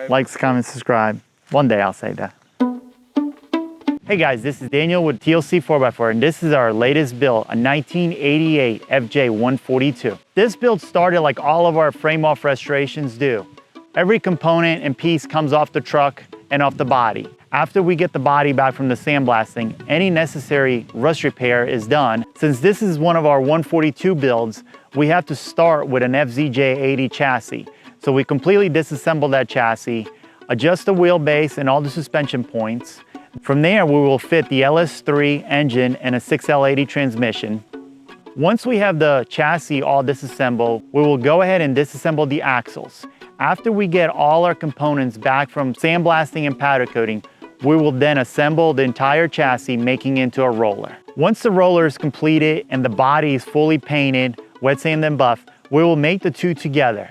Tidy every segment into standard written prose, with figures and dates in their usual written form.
Likes, comment, subscribe. One day I'll say that. Hey guys, this is Daniel with TLC 4x4, and this is our latest build, a 1988 FJ142. This build started like all of our frame-off restorations do. Every component and piece comes off the truck and off the body. After we get the body back from the sandblasting, any necessary rust repair is done. Since this is one of our 142 builds, we have to start with an FJ80 chassis. So we completely disassemble that chassis, adjust the wheelbase and all the suspension points. From there, we will fit the LS3 engine and a 6L80 transmission. Once we have the chassis all disassembled, we will go ahead and disassemble the axles. After we get all our components back from sandblasting and powder coating, we will then assemble the entire chassis, making it into a roller. Once the roller is completed and the body is fully painted, wet sand and buff, we will make the two together.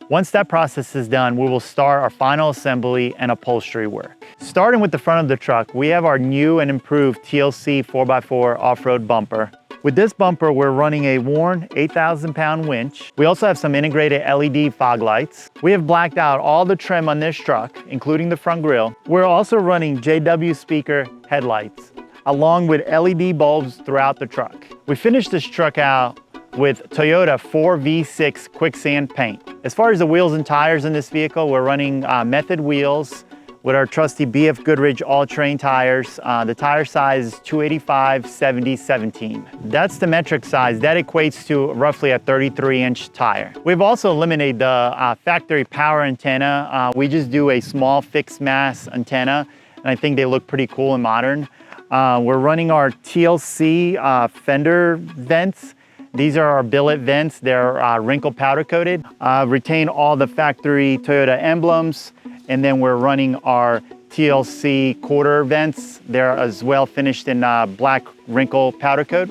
Once that process is done, we will start our final assembly and upholstery work. Starting with the front of the truck, we have our new and improved TLC 4x4 off-road bumper. With this bumper, we're running a worn 8,000-pound winch. We also have some integrated LED fog lights. We have blacked out all the trim on this truck, including the front grille. We're also running JW speaker headlights, along with LED bulbs throughout the truck. We finished this truck out with Toyota 4V6 quicksand paint. As far as the wheels and tires in this vehicle, we're running Method wheels with our trusty BF Goodrich all-terrain tires. The tire size is 285/70/17. That's the metric size. That equates to roughly a 33-inch tire. We've also eliminated the factory power antenna. We just do a small fixed mass antenna, and I think they look pretty cool and modern. We're running our TLC fender vents. These are our billet vents. They're wrinkle powder coated. Retain all the factory Toyota emblems. And then we're running our TLC quarter vents. They're as well finished in black wrinkle powder coat.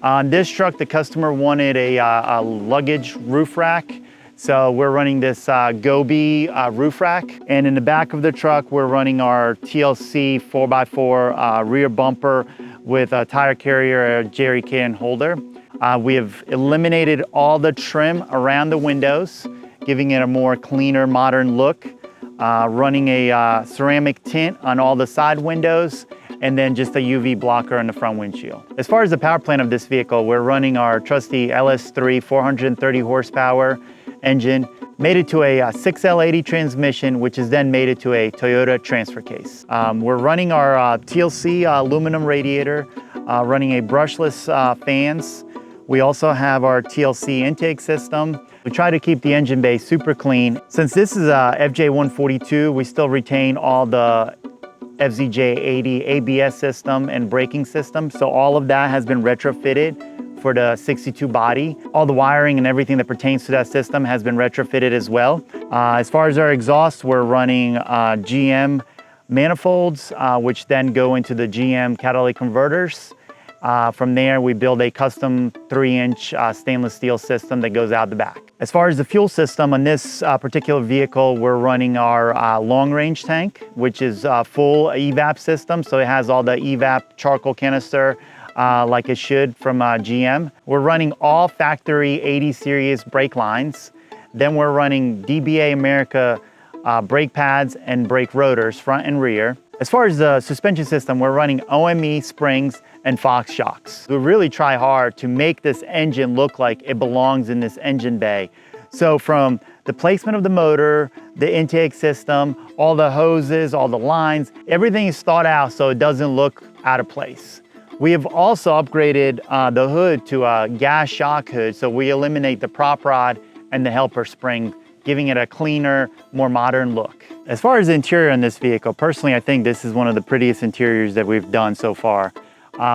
On this truck, the customer wanted a luggage roof rack. So we're running this Gobi roof rack. And in the back of the truck, we're running our TLC 4x4 rear bumper with a tire carrier, a jerry can holder. We have eliminated all the trim around the windows, giving it a more cleaner, modern look. Running a ceramic tint on all the side windows, and then just a UV blocker on the front windshield. As far as the power plant of this vehicle, we're running our trusty LS3 430 horsepower engine, made it to a 6L80 transmission, which is then made it to a Toyota transfer case. We're running our TLC aluminum radiator, running a brushless fans. We also have our TLC intake system. We try to keep the engine bay super clean. Since this is a FJ142, we still retain all the FJ80 ABS system and braking system. So all of that has been retrofitted for the 62 body. All the wiring and everything that pertains to that system has been retrofitted as well. As far as our exhaust, we're running GM manifolds, which then go into the GM catalytic converters. From there, we build a custom 3-inch stainless steel system that goes out the back. As far as the fuel system on this particular vehicle, we're running our long range tank, which is a full evap system. So it has all the evap charcoal canister like it should from GM. We're running all factory 80 series brake lines. Then we're running DBA America brake pads and brake rotors, front and rear. As far as the suspension system, we're running OME springs and Fox shocks. We really try hard to make this engine look like it belongs in this engine bay. So from the placement of the motor, the intake system, all the hoses, all the lines, everything is thought out so it doesn't look out of place. We have also upgraded the hood to a gas shock hood, so we eliminate the prop rod and the helper spring, giving it a cleaner, more modern look. As far as the interior in this vehicle, personally, I think this is one of the prettiest interiors that we've done so far.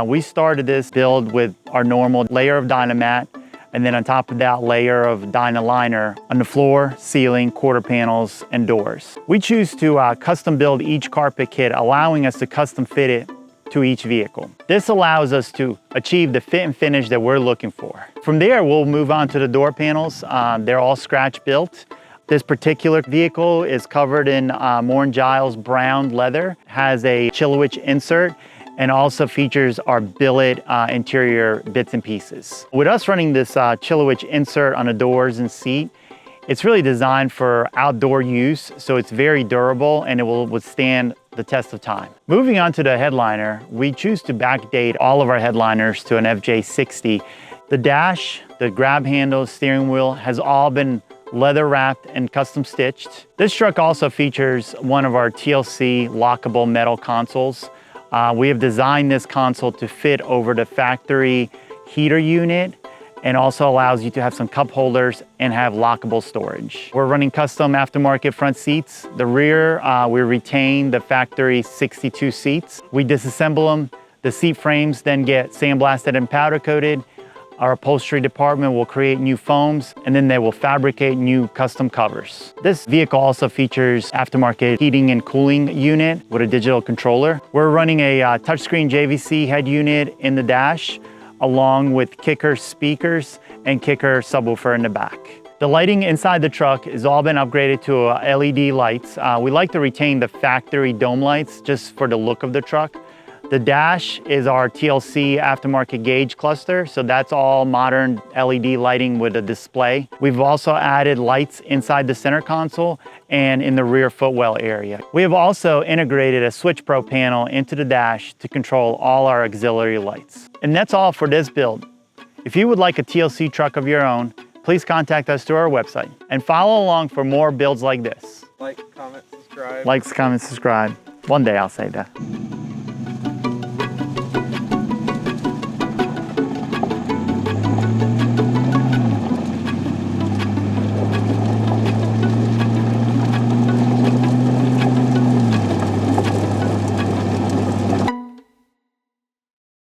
We started this build with our normal layer of Dynamat, and then on top of that layer of Dynaliner on the floor, ceiling, quarter panels, and doors. We choose to custom build each carpet kit, allowing us to custom fit it to each vehicle. This allows us to achieve the fit and finish that we're looking for. From there, we'll move on to the door panels. They're all scratch built. This particular vehicle is covered in Morin Giles brown leather, has a Chilowich insert, and also features our billet interior bits and pieces. With us running this Chilowich insert on the doors and seat, It's really designed for outdoor use, so it's very durable and it will withstand the test of time. Moving on to the headliner, we choose to backdate all of our headliners to an FJ60. The dash, the grab handle, steering wheel has all been leather wrapped and custom stitched. This truck also features one of our TLC lockable metal consoles. We have designed this console to fit over the factory heater unit and also allows you to have some cup holders and have lockable storage. We're running custom aftermarket front seats. The rear, we retain the factory 62 seats. We disassemble them. The seat frames then get sandblasted and powder coated. Our upholstery department will create new foams and then they will fabricate new custom covers. This vehicle also features aftermarket heating and cooling unit with a digital controller. We're running a touchscreen JVC head unit in the dash, along with kicker speakers and kicker subwoofer in the back. The lighting inside the truck has all been upgraded to LED lights. We like to retain the factory dome lights just for the look of the truck. The dash is our TLC aftermarket gauge cluster, so that's all modern LED lighting with a display. We've also added lights inside the center console and in the rear footwell area. We have also integrated a Switch Pro panel into the dash to control all our auxiliary lights. And that's all for this build. If you would like a TLC truck of your own, please contact us through our website and follow along for more builds like this. Like, comment, subscribe. Like, comment, subscribe. One day I'll say that.